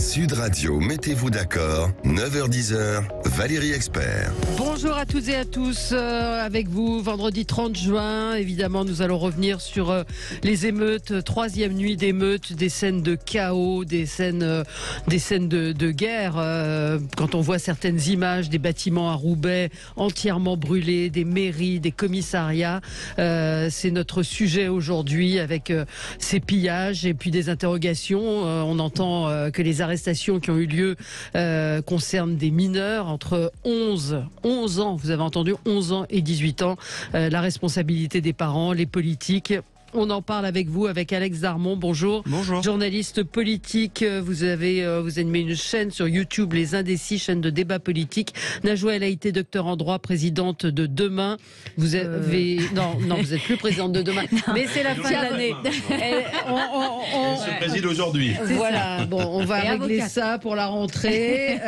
Sud Radio, mettez-vous d'accord, 9h-10h, Valérie Expert. Bonjour à toutes et à tous, avec vous, vendredi 30 juin, évidemment nous allons revenir sur les émeutes, troisième nuit d'émeutes, des scènes de chaos, des scènes de guerre, quand on voit certaines images des bâtiments à Roubaix entièrement brûlés, des mairies, des commissariats, c'est notre sujet aujourd'hui avec ces pillages et puis des interrogations, on entend que les arrestations qui ont eu lieu concernent des mineurs entre 11 ans, vous avez entendu, 11 ans et 18 ans, la responsabilité des parents, les politiques. On en parle avec vous, avec Alex Darmon. Bonjour. Bonjour. Journaliste politique. Vous animez une chaîne sur YouTube, Les Indécis, chaîne de débat politique. Najwa El Haïté, docteur en droit, présidente de Demain. Vous avez, non, vous êtes plus présidente de Demain. Mais c'est la fin de l'année. Elle se préside aujourd'hui. Voilà. Bon, on va régler ça pour la rentrée.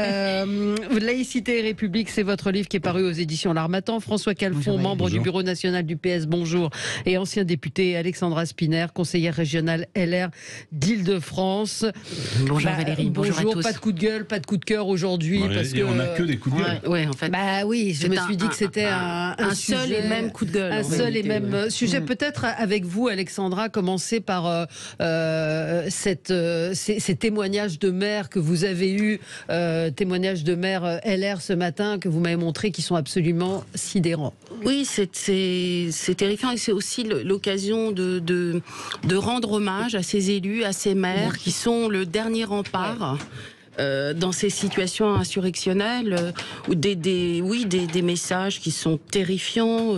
Laïcité et République, c'est votre livre qui est paru aux éditions L'Harmattan. François Calfon, membre du bureau national du PS, bonjour. Et ancien député, Alexandra Spinner, conseillère régionale LR d'Île-de-France. Bonjour Valérie, bonjour à tous. Pas de coup de gueule, pas de coup de cœur aujourd'hui. Parce que on n'a que des coups de gueule. Ouais, en fait. Bah oui, je me suis dit que c'était un seul sujet, et même coup de gueule. Un seul et même sujet. Peut-être avec vous, Alexandra, commencer par ces témoignages de maires que vous avez eus, témoignages de maires LR ce matin que vous m'avez montré, qui sont absolument sidérants. Oui, c'est terrifiant et c'est aussi l'occasion de rendre hommage à ces élus, à ces maires qui sont le dernier rempart. Dans ces situations insurrectionnelles, ou des messages qui sont terrifiants.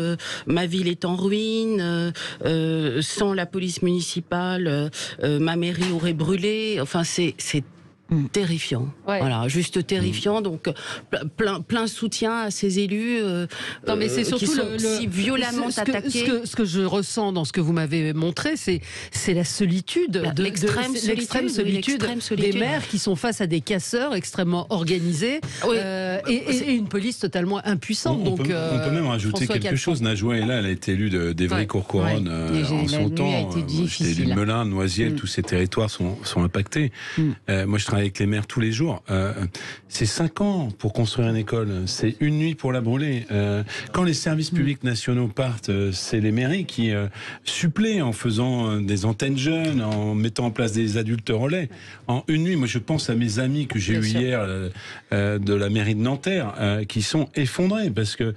Ma ville est en ruine. Sans la police municipale, ma mairie aurait brûlé. Enfin, c'est terrifiant. Ouais. Voilà, juste terrifiant. Donc, plein soutien à ces élus non, mais c'est surtout qui sont si violemment attaqués. Ce que je ressens dans ce que vous m'avez montré, c'est la solitude, l'extrême solitude des maires qui sont face à des casseurs extrêmement organisés et une police totalement impuissante. On peut même rajouter quelque chose. Najwa est là, elle a été élue d'Évry-Courcouronne en son temps. J'étais élu de Melun, Noisiel, tous ces territoires sont impactés. Moi, je travaille avec les maires tous les jours. C'est 5 ans pour construire une école. C'est une nuit pour la brûler. Quand les services publics nationaux partent, c'est les mairies qui suppléent en faisant des antennes jeunes, en mettant en place des adultes relais. En une nuit, moi je pense à mes amis que j'ai eus hier de la mairie de Nanterre qui sont effondrés parce que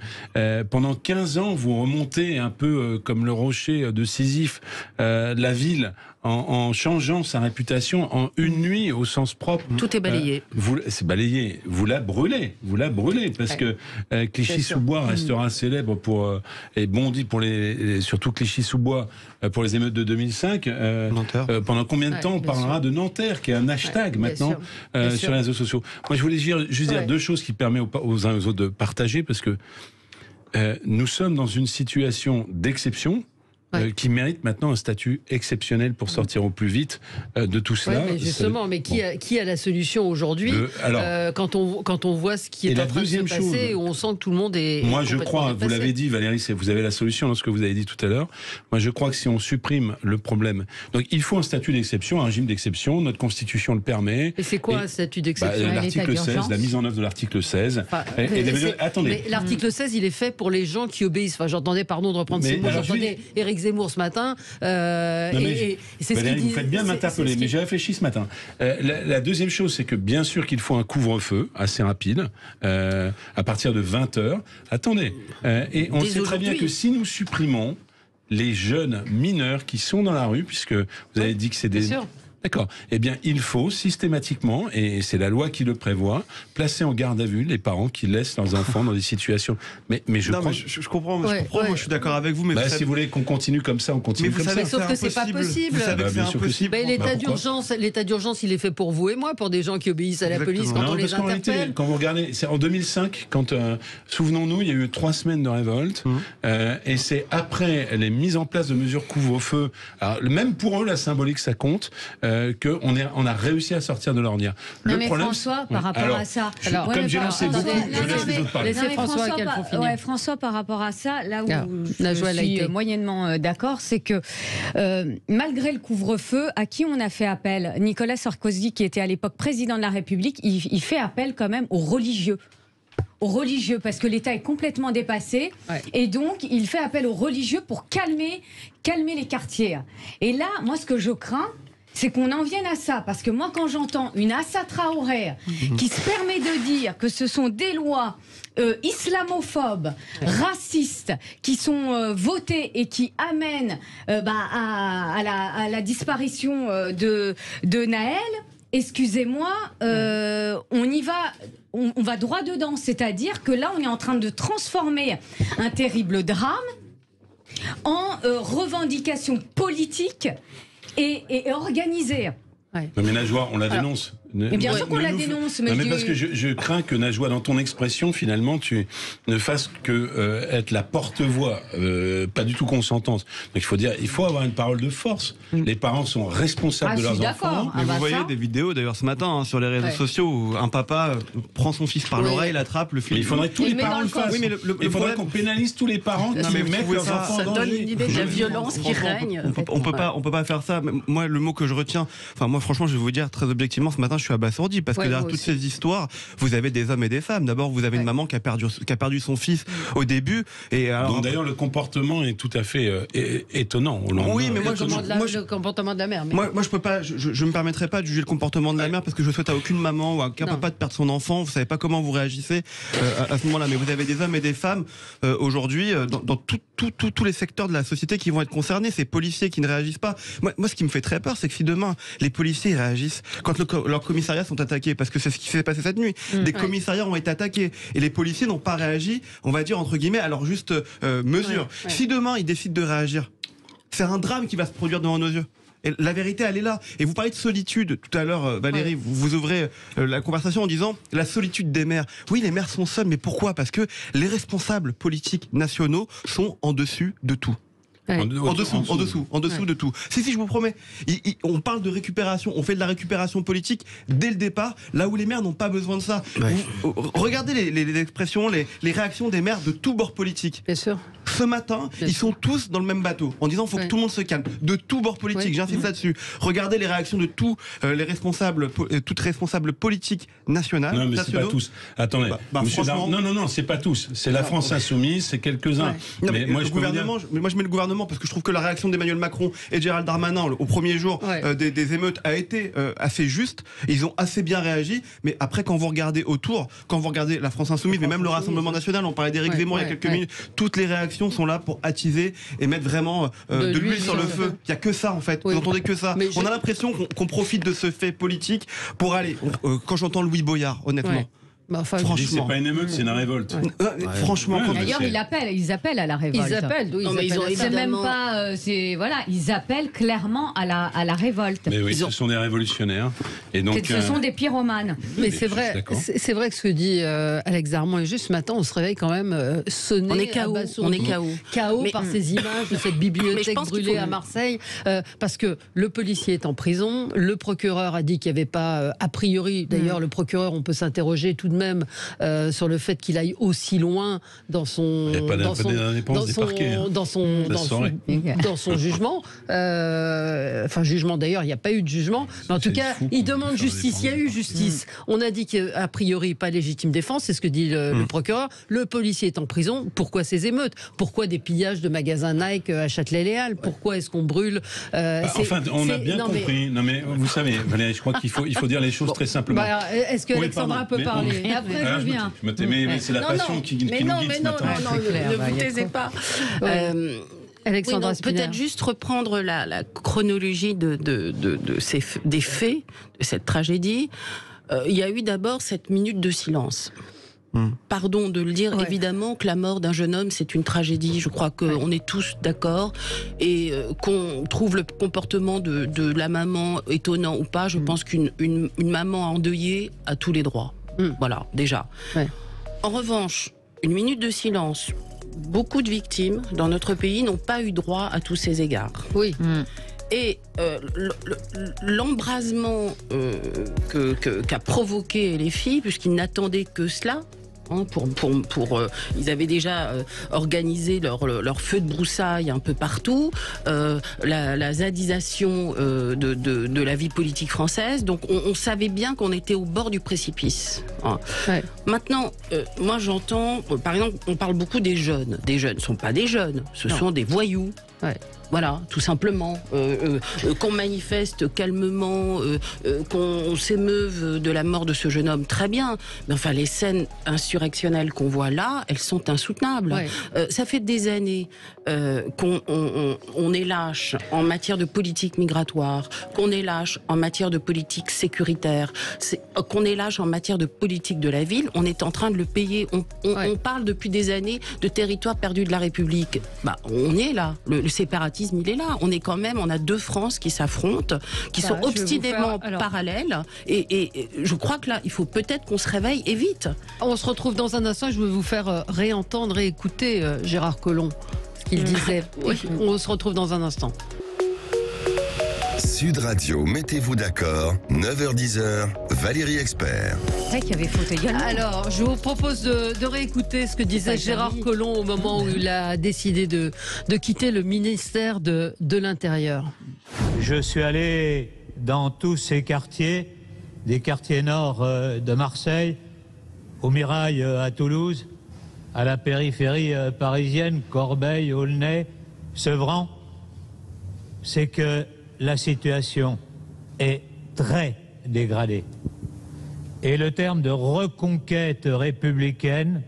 pendant 15 ans, vous remontez un peu comme le rocher de Sisyphe la ville en changeant sa réputation en une nuit au sens propre. Tout est balayé. C'est balayé. Vous la brûlez parce que Clichy-sous-Bois restera célèbre pour et bondi pour surtout Clichy-sous-Bois pour les émeutes de 2005. Pendant combien de temps on parlera de Nanterre, qui est un hashtag maintenant sur les réseaux sociaux. Moi, je voulais juste dire deux choses qui permettent aux uns et aux autres de partager, parce que nous sommes dans une situation d'exception. Qui mérite maintenant un statut exceptionnel pour sortir au plus vite de tout cela. Mais justement, qui a la solution aujourd'hui quand on voit ce qui est en train de se passer, où on sent que tout le monde est. Moi, je crois, vous l'avez dit, Valérie, vous avez la solution dans ce que vous avez dit tout à l'heure. Moi, je crois que si on supprime le problème, donc il faut un statut d'exception, un régime d'exception. Notre Constitution le permet. Et c'est quoi un statut d'exception? L'article 16, la mise en œuvre de l'article 16. Attendez. Mais l'article 16, il est fait pour les gens qui obéissent. Enfin, j'entendais, pardon de reprendre ces mots, j'entendais Éric Zemmour ce matin. Valérie, vous faites bien de m'interpeller, mais j'ai réfléchi ce matin. La deuxième chose, c'est que bien sûr qu'il faut un couvre-feu assez rapide, à partir de 20h. Attendez, et on sait très bien que si nous supprimons les jeunes mineurs qui sont dans la rue, puisque vous avez dit que c'est des... D'accord. Eh bien, il faut systématiquement, et c'est la loi qui le prévoit, placer en garde à vue les parents qui laissent leurs enfants dans des situations. Mais je comprends. Moi, je suis d'accord avec vous. Mais si vous voulez qu'on continue comme ça, on continue comme ça. Mais sauf que c'est pas possible. Vous savez que c'est impossible. L'état d'urgence, il est fait pour vous et moi, pour des gens qui obéissent à la police quand on les interpelle. Quand vous regardez, c'est en 2005, quand souvenons-nous, il y a eu 3 semaines de révolte, et c'est après les mises en place de mesures couvre-feu. Alors, même pour eux, la symbolique, ça compte. qu'on a réussi à sortir de l'ornière. Le problème, François, par rapport à ça... Comme j'ai lancé beaucoup, je laisse les autres parler. Laissez François qu'elle faut finir. François, par rapport à ça, là où je suis moyennement d'accord, c'est que malgré le couvre-feu, à qui on a fait appel? Nicolas Sarkozy, qui était à l'époque président de la République, il fait appel quand même aux religieux. Parce que l'État est complètement dépassé, et donc il fait appel aux religieux pour calmer les quartiers. Et là, moi, ce que je crains, c'est qu'on en vienne à ça, parce que moi, quand j'entends une Assa Traoré qui se permet de dire que ce sont des lois islamophobes, racistes, qui sont votées et qui amènent à la disparition de Naël, excusez-moi, on y va... On va droit dedans, c'est-à-dire que là, on est en train de transformer un terrible drame en revendication politique et organisée. Non mais Najwa, on la dénonce. Mais bien sûr qu'on la dénonce. Mais parce que je crains que Najwa, dans ton expression, finalement, tu ne fasses que être la porte-voix, pas du tout consentante. Donc il faut avoir une parole de force. Les parents sont responsables de leurs enfants. Mais vous voyez des vidéos, d'ailleurs ce matin, sur les réseaux sociaux, où un papa prend son fils par l'oreille, l'attrape le fils. Il faudrait que tous les parents le fassent. Il faudrait qu'on pénalise tous les parents qui mettent leurs enfants en danger. Ça donne une idée de la violence qui règne. On peut pas faire ça. Moi, le mot que je retiens, moi franchement, je vais vous dire très objectivement, ce matin, je suis abasourdi parce que derrière toutes ces histoires, vous avez des hommes et des femmes. D'abord, vous avez une maman qui a perdu son fils au début. Et alors, donc d'ailleurs, le comportement est tout à fait étonnant. Oui, mais le comportement de la mère. Moi, je peux pas. Je me permettrai pas de juger le comportement de la mère parce que je souhaite à aucune maman ou à aucun papa de perdre son enfant. Vous savez pas comment vous réagissez à ce moment-là. Mais vous avez des hommes et des femmes aujourd'hui dans tous les secteurs de la société qui vont être concernés. Ces policiers qui ne réagissent pas. Moi, ce qui me fait très peur, c'est que si demain les policiers réagissent quand leurs commissariats sont attaqués, parce que c'est ce qui s'est passé cette nuit. Des commissariats ont été attaqués et les policiers n'ont pas réagi, on va dire entre guillemets, à leur juste mesure. Si demain ils décident de réagir, c'est un drame qui va se produire devant nos yeux. Et la vérité, elle est là. Et vous parlez de solitude. Tout à l'heure, Valérie, vous ouvrez la conversation en disant la solitude des maires. Oui, les maires sont seuls, mais pourquoi? Parce que les responsables politiques nationaux sont en dessus de tout. En dessous de tout. Si, je vous promets. On parle de récupération, on fait de la récupération politique dès le départ, là où les maires n'ont pas besoin de ça. Regardez les expressions, les réactions des maires de tous bords politiques. Bien sûr. Ce matin, ils sont tous dans le même bateau, en disant qu'il faut que tout le monde se calme. De tous bords politiques, j'insiste là-dessus. Regardez les réactions de tous les responsables, toutes responsables politiques nationales. Non, mais c'est pas tous. Attendez. Franchement... Non, c'est pas tous. C'est la France insoumise, c'est quelques-uns. Mais moi, je mets le gouvernement parce que je trouve que la réaction d'Emmanuel Macron et de Gérald Darmanin au premier jour des émeutes a été assez juste. Ils ont assez bien réagi. Mais après, quand vous regardez autour, quand vous regardez la France insoumise, mais même le Rassemblement national, on parlait d'Éric Zemmour il y a quelques minutes, toutes les réactions sont là pour attiser et mettre vraiment de l'huile sur le feu. Il n'y a que ça en fait. Vous n'entendez que ça. On a l'impression qu'on profite de ce fait politique pour aller. Quand j'entends Louis Boyard, honnêtement. Franchement, c'est pas une émeute, c'est une révolte. Franchement, d'ailleurs, ils appellent à la révolte. Ils appellent. C'est même pas. Ils appellent clairement à la révolte. Mais oui, ce sont des révolutionnaires. Et donc, ce sont des pyromanes. Mais c'est vrai que ce que dit Alex Darmon est juste. Ce matin, on se réveille quand même sonné. On est KO. Par ces images de cette bibliothèque brûlée à Marseille. Parce que le policier est en prison. Le procureur a dit qu'il n'y avait pas, a priori, d'ailleurs, le procureur, on peut s'interroger tout de même sur le fait qu'il aille aussi loin dans son jugement. Jugement d'ailleurs, il n'y a pas eu de jugement. Mais en tout cas, il demande justice. Il y a eu justice. On a dit qu'a priori pas légitime défense, c'est ce que dit le procureur. Le policier est en prison. Pourquoi ces émeutes? Pourquoi des pillages de magasins Nike à Châtelet-Léal? Pourquoi est-ce qu'on brûle on a bien compris. Non mais vous savez, Valérie, je crois qu'il faut dire les choses très simplement. Est-ce que Alexandra peut parler? Et après, je viens. Mais c'est la passion qui nous guide ce matin. Ne vous taisez pas. Alexandra, peut-être juste reprendre la chronologie des faits, de cette tragédie. Il y a eu d'abord cette minute de silence. Pardon de le dire, évidemment que la mort d'un jeune homme, c'est une tragédie. Je crois qu'on est tous d'accord. Et qu'on trouve le comportement de la maman étonnant ou pas, je pense qu'une maman endeuillée a tous les droits. Voilà, déjà. En revanche, une minute de silence. Beaucoup de victimes dans notre pays n'ont pas eu droit à tous ces égards. Oui. Et l'embrasement qu'a provoqué les filles, puisqu'ils n'attendaient que cela, ils avaient déjà organisé leur feu de broussailles un peu partout, la zadisation de la vie politique française. Donc on savait bien qu'on était au bord du précipice. Ouais. Maintenant, moi j'entends, par exemple, on parle beaucoup des jeunes. Des jeunes ne sont pas des jeunes, ce sont des voyous. Ouais. Voilà, tout simplement. Qu'on manifeste calmement, qu'on s'émeuve de la mort de ce jeune homme, très bien. Mais enfin, les scènes insurrectionnelles qu'on voit là, elles sont insoutenables. Ouais. Ça fait des années qu'on est lâche en matière de politique migratoire, qu'on est lâche en matière de politique sécuritaire, qu'on est lâche en matière de politique de la ville. On est en train de le payer. On parle depuis des années de territoire perdu de la République. Bah, on est là. Le séparatisme, il est là. On a deux France qui s'affrontent, qui sont obstinément parallèles. Et je crois que là, il faut peut-être qu'on se réveille et vite. On se retrouve dans un instant. Je vais vous faire réentendre et écouter Gérard Collomb, ce qu'il disait. Oui. On se retrouve dans un instant. Sud Radio, mettez-vous d'accord, 9h-10h, Valérie Expert. C'est vrai qu'il y avait faute également. Alors, je vous propose de réécouter ce que disait Gérard Collomb au moment où il a décidé de quitter le ministère de l'Intérieur. Je suis allé dans tous ces quartiers, des quartiers nord de Marseille, au Mirail à Toulouse, à la périphérie parisienne, Corbeil, Aulnay, Sevran. C'est que la situation est très dégradée. Et le terme de reconquête républicaine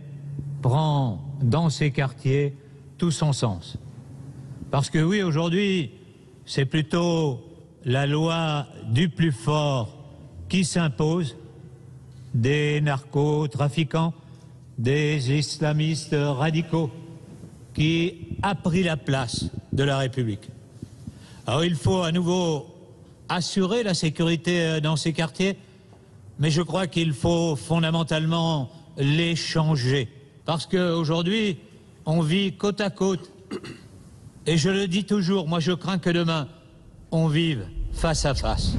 prend dans ces quartiers tout son sens. Parce que oui, aujourd'hui, c'est plutôt la loi du plus fort qui s'impose, des narcotrafiquants, des islamistes radicaux, qui a pris la place de la République. Alors il faut à nouveau assurer la sécurité dans ces quartiers, mais je crois qu'il faut fondamentalement les changer. Parce qu'aujourd'hui, on vit côte à côte. Et je le dis toujours, moi je crains que demain, on vive face à face.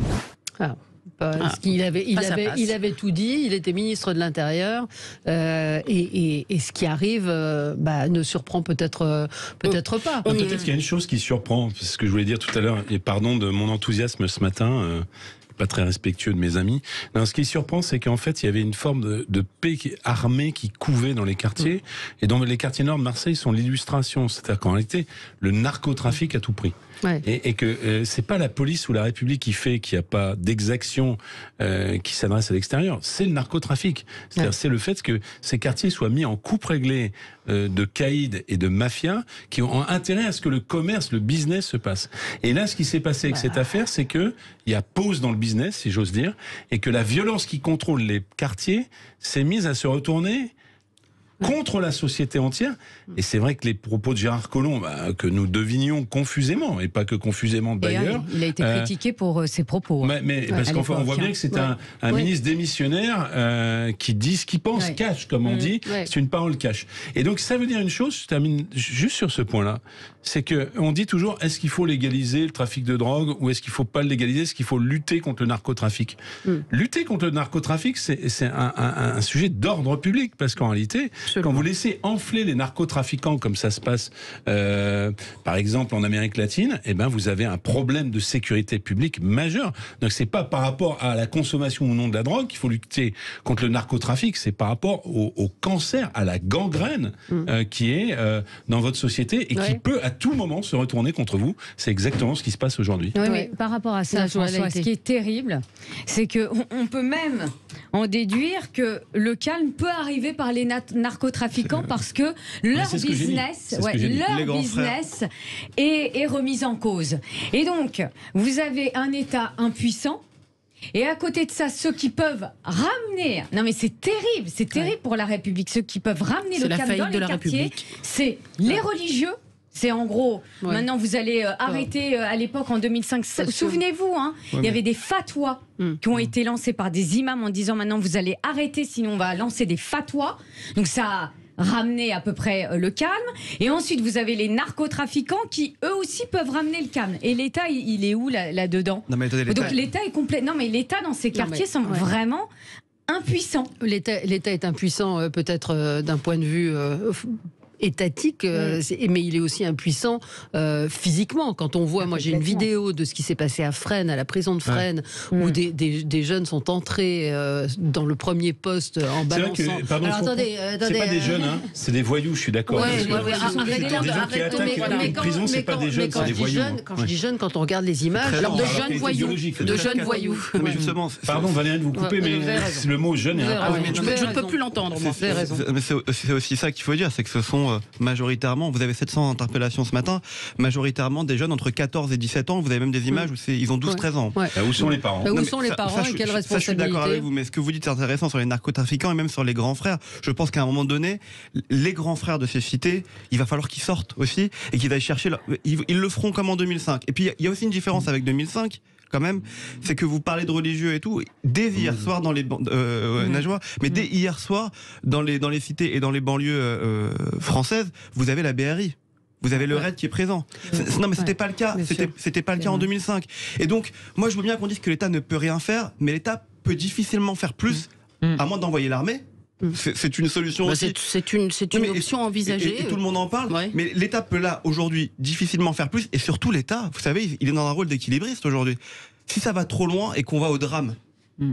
Parce qu'il il avait tout dit, il était ministre de l'Intérieur, et ce qui arrive ne surprend peut-être pas. Peut-être qu'il y a une chose qui surprend, c'est ce que je voulais dire tout à l'heure, et pardon de mon enthousiasme ce matin, pas très respectueux de mes amis. Non, ce qui surprend, c'est qu'en fait, il y avait une forme de paix armée qui couvait dans les quartiers, et dans les quartiers nord de Marseille sont l'illustration, c'est-à-dire qu'en réalité, le narcotrafic à tout prix. Ouais. Et que c'est pas la police ou la République qui fait qu'il n'y a pas d'exaction qui s'adresse à l'extérieur, c'est le narcotrafic. C'est-à-dire c'est le fait que ces quartiers soient mis en coupe réglée de caïds et de mafias qui ont intérêt à ce que le commerce, le business se passe. Et là, ce qui s'est passé avec cette affaire, c'est que il y a pause dans le business, si j'ose dire, et que la violence qui contrôle les quartiers s'est mise à se retourner contre la société entière. Et c'est vrai que les propos de Gérard Collomb, que nous devinions confusément, et pas que confusément d'ailleurs... Il a été critiqué pour ses propos. Mais parce qu'enfin, on voit bien que c'est un ministre démissionnaire qui dit ce qu'il pense, cache, comme on dit. C'est une parole cache. Et donc, ça veut dire une chose, je termine juste sur ce point-là, c'est qu'on dit toujours, est-ce qu'il faut légaliser le trafic de drogue ou est-ce qu'il ne faut pas le légaliser, est-ce qu'il faut lutter contre le narcotrafic Lutter contre le narcotrafic, c'est un sujet d'ordre public, parce qu'en réalité... Quand vous laissez enfler les narcotrafiquants comme ça se passe, par exemple en Amérique latine, eh ben vous avez un problème de sécurité publique majeur. Donc c'est pas par rapport à la consommation ou non de la drogue qu'il faut lutter contre le narcotrafic, c'est par rapport au cancer, à la gangrène qui est dans votre société et qui peut à tout moment se retourner contre vous. C'est exactement ce qui se passe aujourd'hui. Oui, mais par rapport à ça, François, ce qui est terrible, c'est qu'on peut même en déduire que le calme peut arriver par les narcotrafiquants parce que leur business, est remis en cause. Et donc, vous avez un État impuissant. Et à côté de ça, ceux qui peuvent ramener... Non mais c'est terrible pour la République. Ceux qui peuvent ramener le calme dans les quartiers, c'est les religieux. C'est en gros, maintenant vous allez arrêter, à l'époque en 2005, souvenez-vous, il y avait des fatwas qui ont été lancés par des imams en disant maintenant vous allez arrêter, sinon on va lancer des fatwas. Donc ça ramener à peu près le calme. Et ensuite, vous avez les narcotrafiquants qui, eux aussi, peuvent ramener le calme. Et l'État, il est où là-dedans? Non, mais attendez, donc l'État est complet. Non, mais l'État dans ces quartiers semble vraiment impuissant. L'État est impuissant peut-être d'un point de vue étatique, mais il est aussi impuissant physiquement. Quand on voit, moi j'ai une vidéo de ce qui s'est passé à Fresnes, à la prison de Fresnes, où des jeunes sont entrés dans le premier poste en balançant. Pardon, attendez, c'est pas des jeunes, c'est des voyous, je suis d'accord. Des gens qui attaquent une prison, c'est pas des jeunes, c'est des voyous. Quand je dis jeunes, quand on regarde les images, alors de jeunes voyous. Mais justement, pardon Valérie de vous couper, mais le mot jeune est un peu... Je ne peux plus l'entendre, moi. C'est aussi ça qu'il faut dire, c'est que ce sont majoritairement, vous avez 700 interpellations ce matin, majoritairement des jeunes entre 14 et 17 ans, vous avez même des images où ils ont 12-13 ans. Où sont les parents? Où sont les parents et quelle responsabilité? Je suis d'accord avec vous, mais ce que vous dites est intéressant sur les narcotrafiquants et même sur les grands frères. Je pense qu'à un moment donné, les grands frères de ces cités, il va falloir qu'ils sortent aussi et qu'ils aillent chercher... Ils le feront comme en 2005. Et puis, il y a aussi une différence avec 2005, quand même, c'est que vous parlez de religieux et tout. Dès hier soir dans les Najwa, mais dès hier soir dans les cités et dans les banlieues françaises, vous avez la BRI. Vous avez le RAID qui est présent. Non, mais c'était pas le cas. C'était pas le cas en 2005. Et donc, moi, je veux bien qu'on dise que l'État ne peut rien faire, mais l'État peut difficilement faire plus, à moins d'envoyer l'armée. C'est une solution aussi. C'est une option envisagée. Et tout le monde en parle. Mais l'État peut là, aujourd'hui, difficilement faire plus. Et surtout, l'État, vous savez, il est dans un rôle d'équilibriste aujourd'hui. Si ça va trop loin et qu'on va au drame,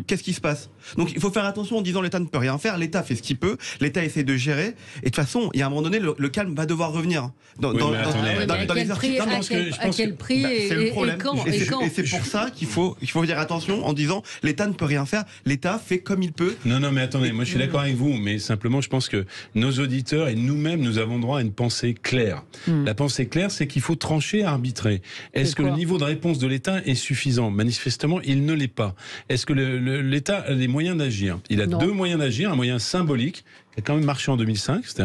qu'est-ce qui se passe? Donc il faut faire attention en disant l'État ne peut rien faire, l'État fait ce qu'il peut, l'État essaie de gérer, et de toute façon, il y a un moment donné, le calme va devoir revenir. À quel prix c'est le problème. Et quand et c'est pour ça qu'il faut dire attention en disant l'État ne peut rien faire, l'État fait comme il peut. Non, mais attendez, moi je suis d'accord avec vous, mais simplement je pense que nos auditeurs et nous-mêmes, nous avons droit à une pensée claire. La pensée claire, c'est qu'il faut trancher, arbitrer. Est-ce que le niveau de réponse de l'État est suffisant? Manifestement, il ne l'est pas. Est-ce que l'État a les moyens d'agir? Il a deux moyens d'agir, un moyen symbolique qui a quand même marché en 2005, c'était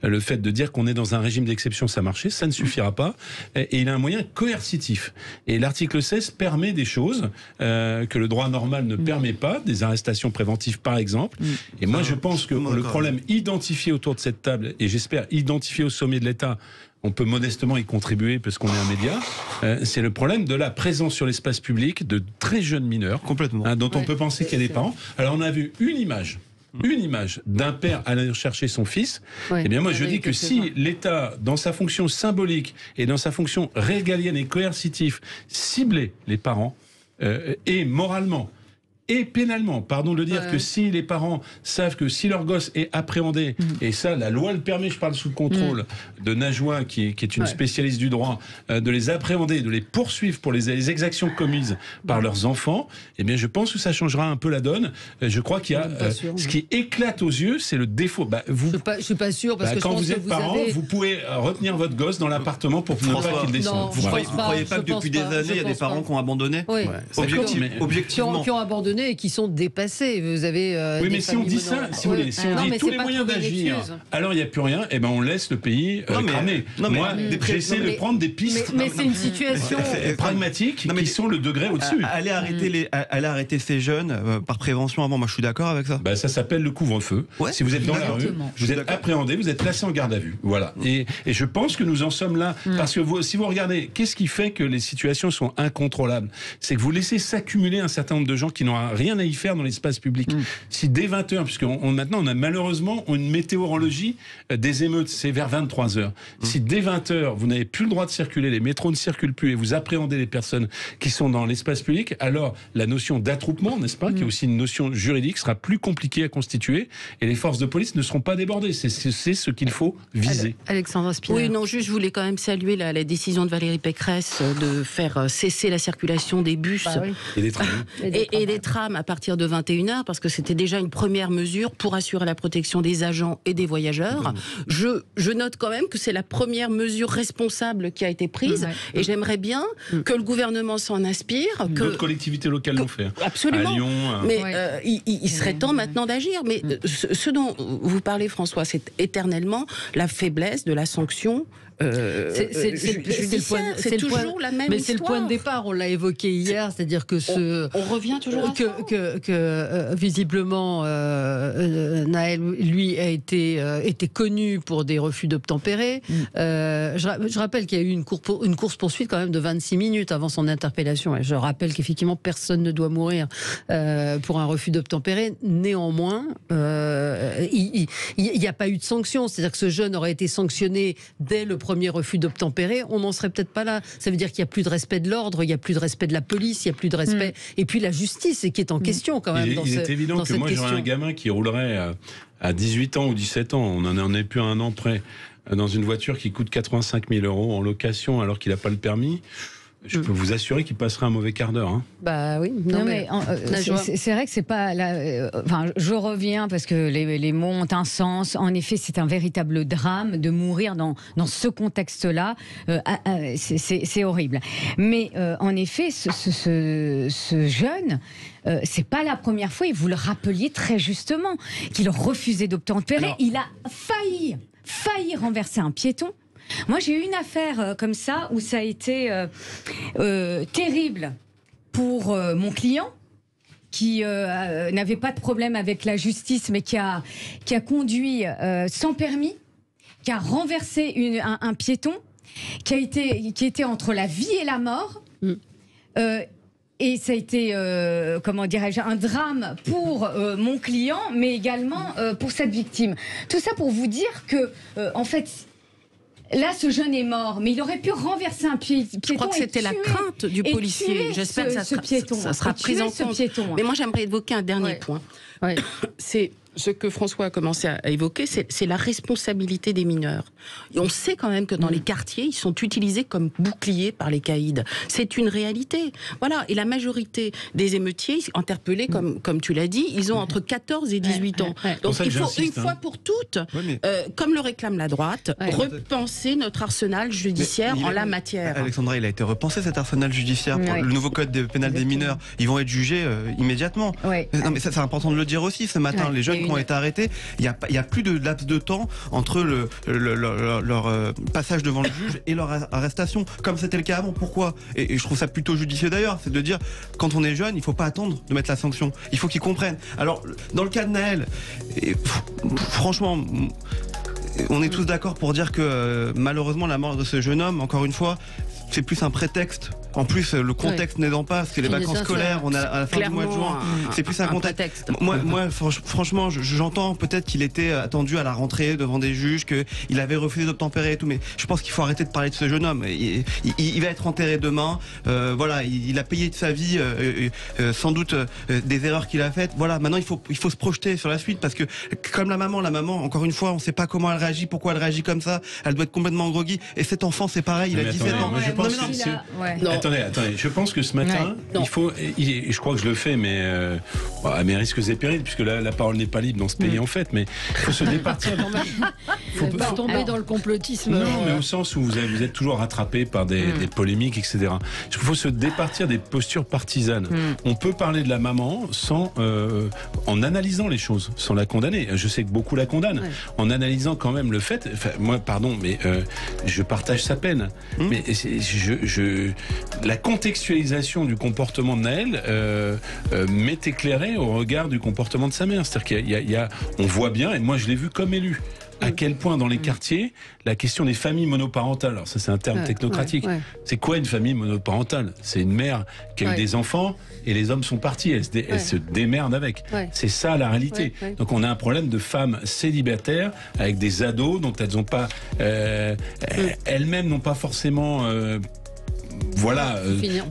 le fait de dire qu'on est dans un régime d'exception, ça marchait, ça ne suffira pas, et il a un moyen coercitif. Et l'article 16 permet des choses que le droit normal ne permet pas, des arrestations préventives par exemple, et moi je pense que le problème identifié autour de cette table, et j'espère identifié au sommet de l'État, on peut modestement y contribuer parce qu'on est un média, c'est le problème de la présence sur l'espace public de très jeunes mineurs, complètement, dont on peut penser qu'il y a des parents. Alors on a vu une image d'un père aller chercher son fils. Eh bien moi je dis que si l'État, dans sa fonction symbolique et dans sa fonction régalienne et coercitive, ciblait les parents, et moralement et pénalement, pardon de le dire, que si les parents savent que si leur gosse est appréhendé, et ça la loi le permet, je parle sous le contrôle de Najwa qui est une spécialiste du droit, de les appréhender, de les poursuivre pour les exactions commises par leurs enfants, eh bien je pense que ça changera un peu la donne. Je crois qu'il y a ce qui éclate aux yeux, c'est le défaut. Je suis pas sûr parce que quand vous êtes parent, vous pouvez retenir votre gosse dans l'appartement pour ne pas qu'il descende. Vous croyez pas que depuis des années il y a des parents qui ont abandonné? Objectivement, qui ont abandonné et qui sont dépassés. Vous avez mais si on dit ça, si on dit tous les moyens d'agir, alors il n'y a plus rien, et ben on laisse le pays cramer. Moi, j'essaie de prendre des pistes. Mais c'est une situation pragmatique qui sont le degré au-dessus. Allez arrêter ces jeunes par prévention avant. Moi, je suis d'accord avec ça. Ça s'appelle le couvre-feu. Si vous êtes dans la rue, vous êtes appréhendé, vous êtes placé en garde à vue. Voilà. Et je pense que nous en sommes là parce que si vous regardez, qu'est-ce qui fait que les situations sont incontrôlables? C'est que vous laissez s'accumuler un certain nombre de gens qui n'ont rien à y faire dans l'espace public. Si dès 20h, puisque maintenant on a malheureusement une météorologie des émeutes, c'est vers 23h. Si dès 20h vous n'avez plus le droit de circuler, les métros ne circulent plus et vous appréhendez les personnes qui sont dans l'espace public, alors la notion d'attroupement, n'est-ce pas, qui est aussi une notion juridique, sera plus compliquée à constituer et les forces de police ne seront pas débordées. C'est ce qu'il faut viser. Alexandra Spinner. Oui, non, juste je voulais quand même saluer la décision de Valérie Pécresse de faire cesser la circulation des bus et des trams. Et des trams à partir de 21h, parce que c'était déjà une première mesure pour assurer la protection des agents et des voyageurs. Je note quand même que c'est la première mesure responsable qui a été prise, et j'aimerais bien que le gouvernement s'en inspire. D'autres collectivités locales l'ont fait. Absolument. À Lyon. Mais il serait temps maintenant d'agir. Mais ce dont vous parlez, François, c'est éternellement la faiblesse de la sanction c'est toujours la même histoire. Mais c'est le point de départ, on l'a évoqué hier, c'est-à-dire que on revient toujours à ça. Visiblement, Nahel, lui, a été connu pour des refus d'obtempérer. Je rappelle qu'il y a eu une course-poursuite quand même de 26 minutes avant son interpellation. Et je rappelle qu'effectivement, personne ne doit mourir pour un refus d'obtempérer. Néanmoins, il n'y a pas eu de sanction. C'est-à-dire que ce jeune aurait été sanctionné dès le premier refus d'obtempérer. On n'en serait peut-être pas là. Ça veut dire qu'il n'y a plus de respect de l'ordre, il n'y a plus de respect de la police, il n'y a plus de respect. Et puis la justice, qui est en question quand même. Il est évident que moi, j'aurais un gamin qui roulerait à 18 ans ou 17 ans, on n'en est plus à un an près, dans une voiture qui coûte 85 000 € en location alors qu'il n'a pas le permis. Je peux vous assurer qu'il passerait un mauvais quart d'heure. Bah oui. Non mais c'est vrai que c'est pas. Je reviens parce que les mots ont un sens. En effet, c'est un véritable drame de mourir dans ce contexte-là. C'est horrible. Mais en effet, ce jeune. C'est pas la première fois, et vous le rappeliez très justement, qu'il refusait d'obtempérer. Il a failli renverser un piéton. Moi, j'ai eu une affaire comme ça où ça a été terrible pour mon client qui n'avait pas de problème avec la justice, mais qui a conduit sans permis, qui a renversé un piéton, qui était entre la vie et la mort. Et ça a été, un drame pour mon client, mais également pour cette victime. Tout ça pour vous dire que, en fait, là, ce jeune est mort, mais il aurait pu renverser un piéton. Je crois que c'était la crainte du policier. J'espère que ça sera pris en compte. Mais moi, j'aimerais évoquer un dernier point. Ouais. C'est ce que François a commencé à évoquer, c'est la responsabilité des mineurs. Et on sait quand même que dans les quartiers, ils sont utilisés comme boucliers par les caïds. C'est une réalité. Voilà. Et la majorité des émeutiers interpellés, comme tu l'as dit, ils ont entre 14 et 18 ans. Donc il faut une fois pour toutes, comme le réclame la droite, repenser notre arsenal judiciaire en la matière. Alexandra, il a été repensé cet arsenal judiciaire pour le nouveau code pénal des mineurs. Ils vont être jugés immédiatement. Non, mais ça, c'est important de le dire aussi ce matin. Les jeunes qui ont été arrêtés, il y a plus de laps de temps entre leur passage devant le juge et leur arrestation, comme c'était le cas avant. Pourquoi ? Et je trouve ça plutôt judicieux d'ailleurs, c'est de dire, quand on est jeune, il ne faut pas attendre de mettre la sanction. Il faut qu'ils comprennent. Alors, dans le cas de Nahel, franchement, on est tous d'accord pour dire que malheureusement, la mort de ce jeune homme, encore une fois, c'est plus un prétexte. En plus, le contexte n'aidant pas, parce que les vacances scolaires, on a à la fin du mois de juin, c'est plus un contexte. Moi, franchement, j'entends peut-être qu'il était attendu à la rentrée devant des juges, qu'il avait refusé d'obtempérer et tout, mais je pense qu'il faut arrêter de parler de ce jeune homme. Il va être enterré demain. Voilà, il a payé de sa vie, sans doute des erreurs qu'il a faites. Voilà, maintenant il faut se projeter sur la suite, parce que comme la maman, encore une fois, on ne sait pas comment elle réagit, pourquoi elle réagit comme ça. Elle doit être complètement groggy. Et cet enfant, c'est pareil, il a 17 ans. Attendez, je pense que ce matin, il faut, et je crois que je le fais, mais à mes risques et périls, puisque la parole n'est pas libre dans ce pays en fait, mais il faut se départir. Il ne faut pas tomber dans le complotisme. Non, mais au sens où vous êtes toujours rattrapé par des polémiques, etc. Il faut se départir des postures partisanes. On peut parler de la maman en analysant les choses, sans la condamner. Je sais que beaucoup la condamnent, en analysant quand même le fait. Enfin, moi, pardon, mais je partage sa peine. Mais la contextualisation du comportement de Nahel m'est éclairée au regard du comportement de sa mère. C'est-à-dire on voit bien, et moi je l'ai vu comme élu, à quel point dans les quartiers, la question des familles monoparentales, alors ça c'est un terme technocratique, c'est quoi une famille monoparentale ? C'est une mère qui a eu des enfants et les hommes sont partis, elle se démerde avec. C'est ça la réalité. Donc on a un problème de femmes célibataires avec des ados dont elles n'ont pas, elles-mêmes n'ont pas forcément...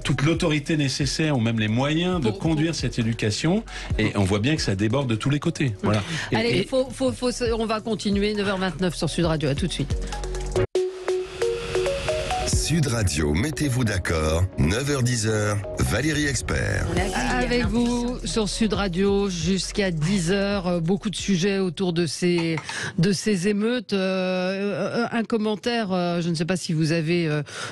toute l'autorité nécessaire ou même les moyens de conduire cette éducation, et on voit bien que ça déborde de tous les côtés. Voilà. Allez, on va continuer, 9h29 sur Sud Radio, à tout de suite. Sud Radio, mettez-vous d'accord, 9h-10h, Valérie Expert. Avec vous, vous sur Sud Radio jusqu'à 10h. Beaucoup de sujets autour de ces émeutes. Un commentaire, je ne sais pas si vous avez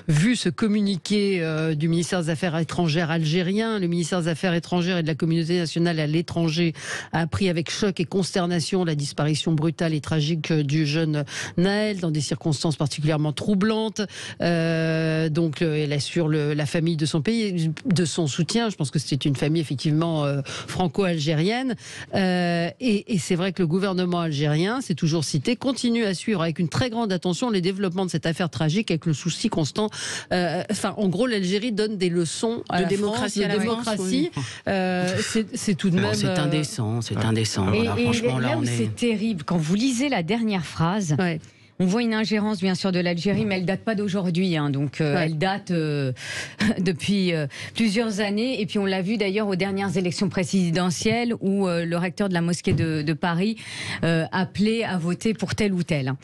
vu ce communiqué du ministère des Affaires étrangères algérien. Le ministère des Affaires étrangères et de la communauté nationale à l'étranger a appris avec choc et consternation la disparition brutale et tragique du jeune Naël dans des circonstances particulièrement troublantes. Donc, elle assure la famille de son pays, de son soutien. Je pense que c'est une famille effectivement franco-algérienne. Et c'est vrai que le gouvernement algérien, c'est toujours cité, continue à suivre avec une très grande attention les développements de cette affaire tragique avec le souci constant. En gros, l'Algérie donne des leçons à la démocratie. C'est tout de même... C'est indécent, c'est indécent. Voilà, franchement, là où c'est terrible, quand vous lisez la dernière phrase... Ouais. On voit une ingérence bien sûr de l'Algérie, mais elle date pas d'aujourd'hui, donc elle date depuis plusieurs années. Et puis on l'a vu d'ailleurs aux dernières élections présidentielles où le recteur de la mosquée de Paris appelait à voter pour tel ou tel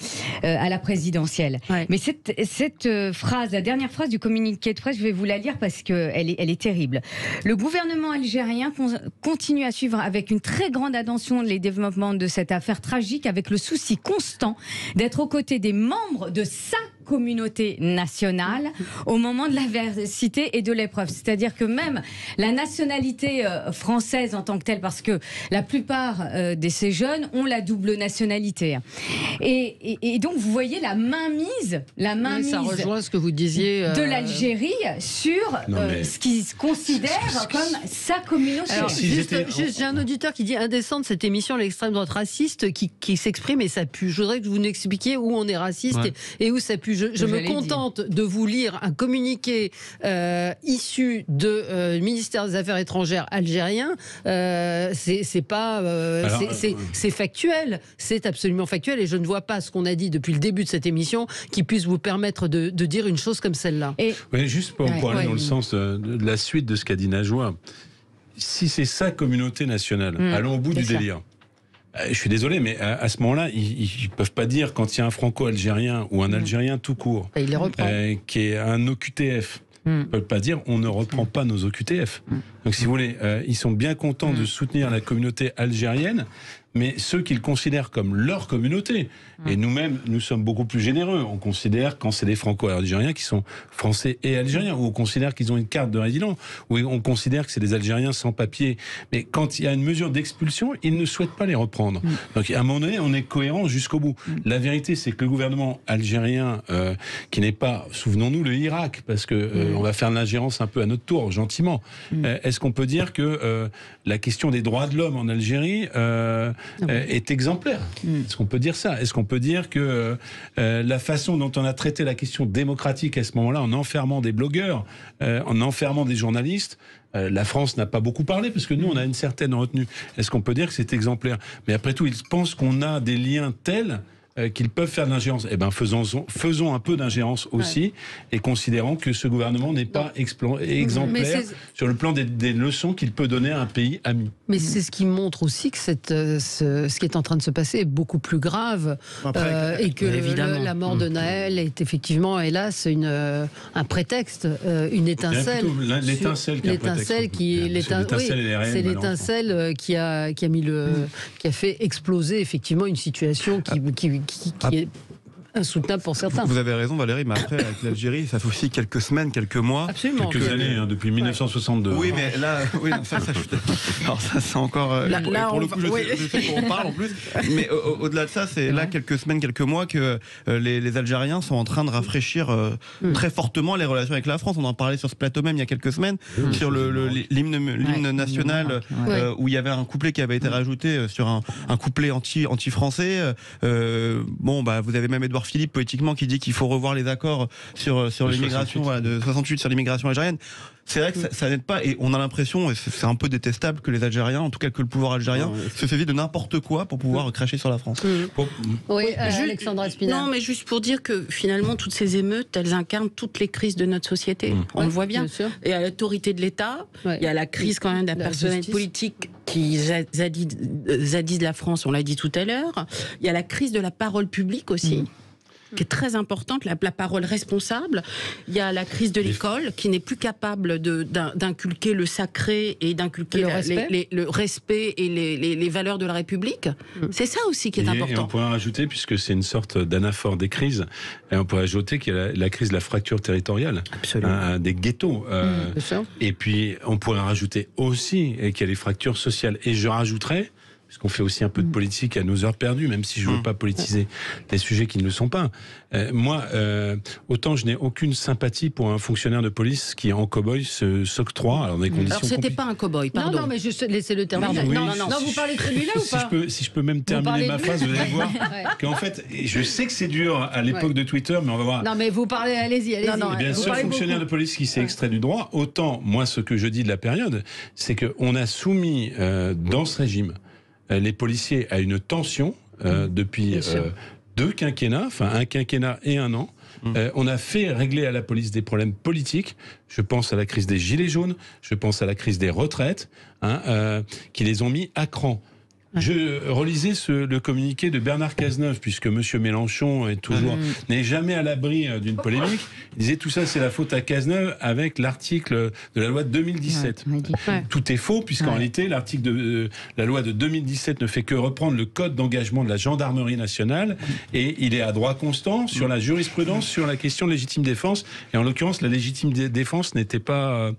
à la présidentielle. Ouais. Mais cette phrase, la dernière phrase du communiqué de presse, je vais vous la lire parce que elle est terrible. Le gouvernement algérien continue à suivre avec une très grande attention les développements de cette affaire tragique, avec le souci constant d'être aux côté des membres de sa communauté nationale au moment de l'adversité et de l'épreuve. C'est-à-dire que même la nationalité française en tant que telle, parce que la plupart de ces jeunes ont la double nationalité. Et donc vous voyez la mainmise ça rejoint ce que vous disiez de l'Algérie sur ce qu'ils considèrent comme sa communauté. Alors, j'ai un auditeur qui dit indécente cette émission, l'extrême droite raciste qui s'exprime et ça pue. Je voudrais que vous nous expliquiez où on est raciste et où ça pue. Je me contente de vous lire un communiqué issu du ministère des Affaires étrangères algérien. C'est pas, c'est factuel, c'est absolument factuel, et je ne vois pas ce qu'on a dit depuis le début de cette émission qui puisse vous permettre de dire une chose comme celle-là. Oui, juste pour aller dans le sens de la suite de ce qu'a dit Najwa. Si c'est sa communauté nationale, allons au bout du délire. Je suis désolé, mais à ce moment-là, ils ne peuvent pas dire, quand il y a un franco-algérien ou un Algérien tout court, qui est un OQTF, ils ne peuvent pas dire on ne reprend pas nos OQTF. Donc si vous voulez, ils sont bien contents de soutenir la communauté algérienne, mais ceux qu'ils considèrent comme leur communauté. Et nous-mêmes, nous sommes beaucoup plus généreux. On considère, quand c'est des franco-algériens qui sont français et algériens, ou on considère qu'ils ont une carte de résident, ou on considère que c'est des Algériens sans papier. Mais quand il y a une mesure d'expulsion, ils ne souhaitent pas les reprendre. Donc à un moment donné, on est cohérent jusqu'au bout. La vérité, c'est que le gouvernement algérien, qui n'est pas, souvenons-nous, le Irak, parce que on va faire l'ingérence un peu à notre tour, gentiment. Est-ce qu'on peut dire que la question des droits de l'homme en Algérie est exemplaire? Est-ce qu'on peut dire ça? Est-ce qu'on peut dire que la façon dont on a traité la question démocratique à ce moment-là, en enfermant des blogueurs, en enfermant des journalistes, la France n'a pas beaucoup parlé, parce que nous, on a une certaine retenue. Est-ce qu'on peut dire que c'est exemplaire? Mais après tout, ils pensent qu'on a des liens tels qu'ils peuvent faire de l'ingérence. Eh bien, faisons un peu d'ingérence aussi, et considérons que ce gouvernement n'est pas exemplaire sur le plan des leçons qu'il peut donner à un pays ami. Mais c'est ce qui montre aussi que ce qui est en train de se passer est beaucoup plus grave, et que la mort de Naël est effectivement, hélas, un prétexte, une étincelle. L'étincelle c'est l'étincelle qui a fait exploser effectivement une situation qui est insoutenable pour certains. Vous avez raison, Valérie, mais après, avec l'Algérie, ça fait aussi quelques semaines, quelques mois. Absolument. Quelques années, depuis 1962. Oui, mais là, ça c'est encore... pour le coup, je sais qu'on en parle en plus. Mais au-delà de ça, c'est là, quelques semaines, quelques mois, que les Algériens sont en train de rafraîchir très fortement les relations avec la France. On en parlait sur ce plateau même il y a quelques semaines, sur l'hymne national, où il y avait un couplet qui avait été rajouté sur un couplet anti-français. Vous avez même Édouard Philippe, poétiquement, qui dit qu'il faut revoir les accords sur l'immigration de 68 sur l'immigration algérienne. C'est vrai que ça n'aide pas, et on a l'impression, et c'est un peu détestable, que les Algériens, en tout cas que le pouvoir algérien, se fait vivre de n'importe quoi pour pouvoir cracher sur la France. Oui, Alexandra Spinard. Non, mais juste pour dire que finalement, toutes ces émeutes, elles incarnent toutes les crises de notre société. On le voit bien. Il y a l'autorité de l'État, il y a la crise quand même de la personnalité politique qui zadise la France, on l'a dit tout à l'heure. Il y a la crise de la parole publique aussi. qui est très importante, la parole responsable. Il y a la crise de l'école qui n'est plus capable d'inculquer le sacré et d'inculquer le respect et les valeurs de la République. C'est ça aussi qui est important. Et on pourrait rajouter, puisque c'est une sorte d'anaphore des crises, et on pourrait ajouter qu'il y a la crise de la fracture territoriale, des ghettos. Et puis on pourrait rajouter aussi qu'il y a les fractures sociales. Et je rajouterais, parce qu'on fait aussi un peu de politique à nos heures perdues, même si je ne veux pas politiser des sujets qui ne le sont pas. Moi, autant je n'ai aucune sympathie pour un fonctionnaire de police qui, en cow-boy, s'octroie dans des conditions. Alors, c'était pas un cow-boy, pardon. Non, mais laissez-le terminer. Oui, non, vous parlez de celui-là ou pas? Si je peux même terminer ma phrase, vous allez voir qu'en fait, je sais que c'est dur à l'époque de Twitter, mais on va voir. Non, mais vous parlez, allez-y. Eh bien, ce fonctionnaire de police qui s'est extrait du droit, autant, moi, ce que je dis de la période, c'est qu'on a soumis dans ce régime les policiers à une tension depuis 2 quinquennats, enfin un quinquennat et 1 an. On a fait régler à la police des problèmes politiques. Je pense à la crise des gilets jaunes, je pense à la crise des retraites, qui les ont mis à cran. Je relisais le communiqué de Bernard Cazeneuve, puisque M. Mélenchon n'est jamais à l'abri d'une polémique. Il disait tout ça, c'est la faute à Cazeneuve avec l'article de la loi de 2017. Tout est faux, puisqu'en réalité, l'article de la loi de 2017 ne fait que reprendre le code d'engagement de la gendarmerie nationale, et il est à droit constant sur la jurisprudence, sur la question de légitime défense. Et en l'occurrence, la légitime défense n'était pas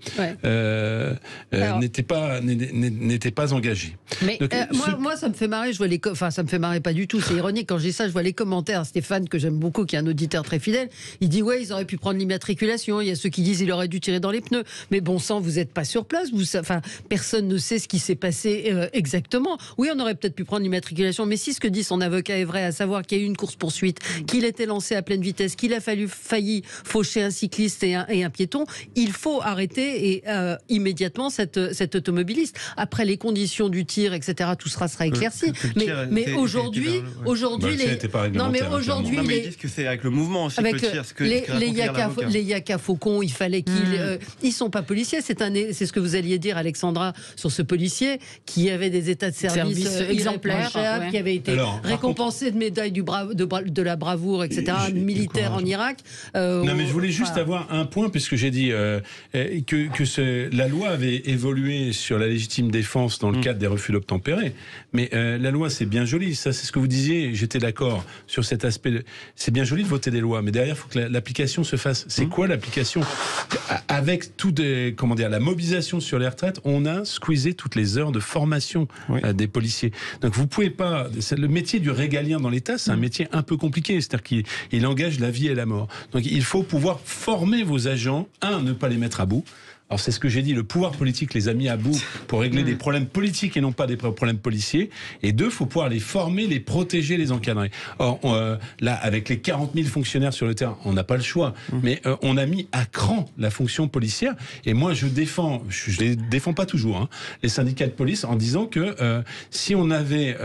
engagée. Mais donc, moi, ça me fait marrer. Je vois ça me fait marrer pas du tout. C'est ironique quand je dis ça. Je vois les commentaires. Stéphane, que j'aime beaucoup, qui est un auditeur très fidèle, il dit ils auraient pu prendre l'immatriculation. Il y a ceux qui disent il aurait dû tirer dans les pneus. Mais bon sang, vous n'êtes pas sur place. Personne ne sait ce qui s'est passé exactement. Oui, on aurait peut-être pu prendre l'immatriculation, mais si ce que dit son avocat est vrai, à savoir qu'il y a eu une course poursuite, qu'il était lancé à pleine vitesse, qu'il a failli faucher un cycliste et un piéton, il faut arrêter immédiatement cet automobiliste. Après, les conditions du tir, etc., tout sera éclairci. Mais aujourd'hui, ils disent que c'est avec le mouvement aussi avec que le tir, ce que les Yaka Faucon, il fallait qu'ils ils sont pas policiers. C'est ce que vous alliez dire, Alexandra, sur ce policier qui avait des états de service exemplaires, qui avait été récompensé de médaille de la bravoure, etc., militaire en Irak. Non, mais je voulais juste avoir un point, puisque j'ai dit que la loi avait évolué sur la légitime défense dans le cadre des refus d'obtempérer. Mais la loi, c'est bien joli. Ça, c'est ce que vous disiez. J'étais d'accord sur cet aspect. C'est bien joli de voter des lois, mais derrière, il faut que l'application se fasse. C'est quoi l'application? Avec la mobilisation sur les retraites, on a squeezé toutes les heures de formation des policiers. Donc, vous pouvez pas. Le métier du régalien dans l'État, c'est un métier un peu compliqué. C'est-à-dire qu'il engage la vie et la mort. Donc, il faut pouvoir former vos agents. Ne pas les mettre à bout. Alors c'est ce que j'ai dit, le pouvoir politique les a mis à bout pour régler des problèmes politiques et non pas des problèmes policiers. Et 2, il faut pouvoir les former, les protéger, les encadrer. Or, là, avec les 40 000 fonctionnaires sur le terrain, on n'a pas le choix. Mais on a mis à cran la fonction policière. Et moi, je les défends pas toujours, les syndicats de police, en disant que si on avait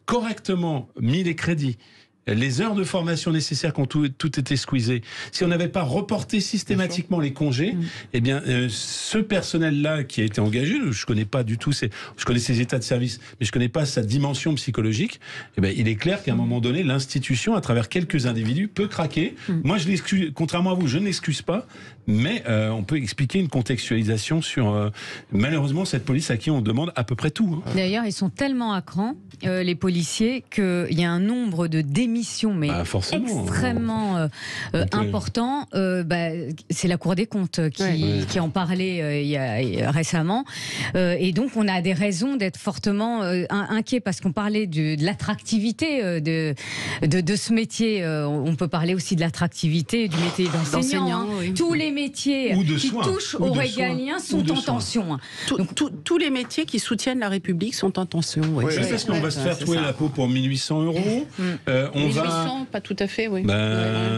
correctement mis les crédits, les heures de formation nécessaires qui ont tout été squeezées, si on n'avait pas reporté systématiquement les congés, eh bien, ce personnel-là qui a été engagé, je connais pas du tout je connais ses états de service, mais je connais pas sa dimension psychologique, eh bien, il est clair qu'à un moment donné, l'institution, à travers quelques individus, peut craquer. Moi, je l'excuse, contrairement à vous, je ne l'excuse pas, mais on peut expliquer une contextualisation sur, malheureusement, cette police à qui on demande à peu près tout. D'ailleurs, ils sont tellement à cran, les policiers, qu'il y a un nombre de démissions extrêmement important. C'est la Cour des comptes qui en parlait récemment. Et donc, on a des raisons d'être fortement inquiets, parce qu'on parlait de l'attractivité de ce métier. On peut parler aussi de l'attractivité du métier d'enseignant. Tous les métiers qui touchent aux régaliens sont en tension. Tous les métiers qui soutiennent la République sont en tension. Parce qu'on va se faire trouver la peau pour 1 800 €. 1800, pas tout à fait,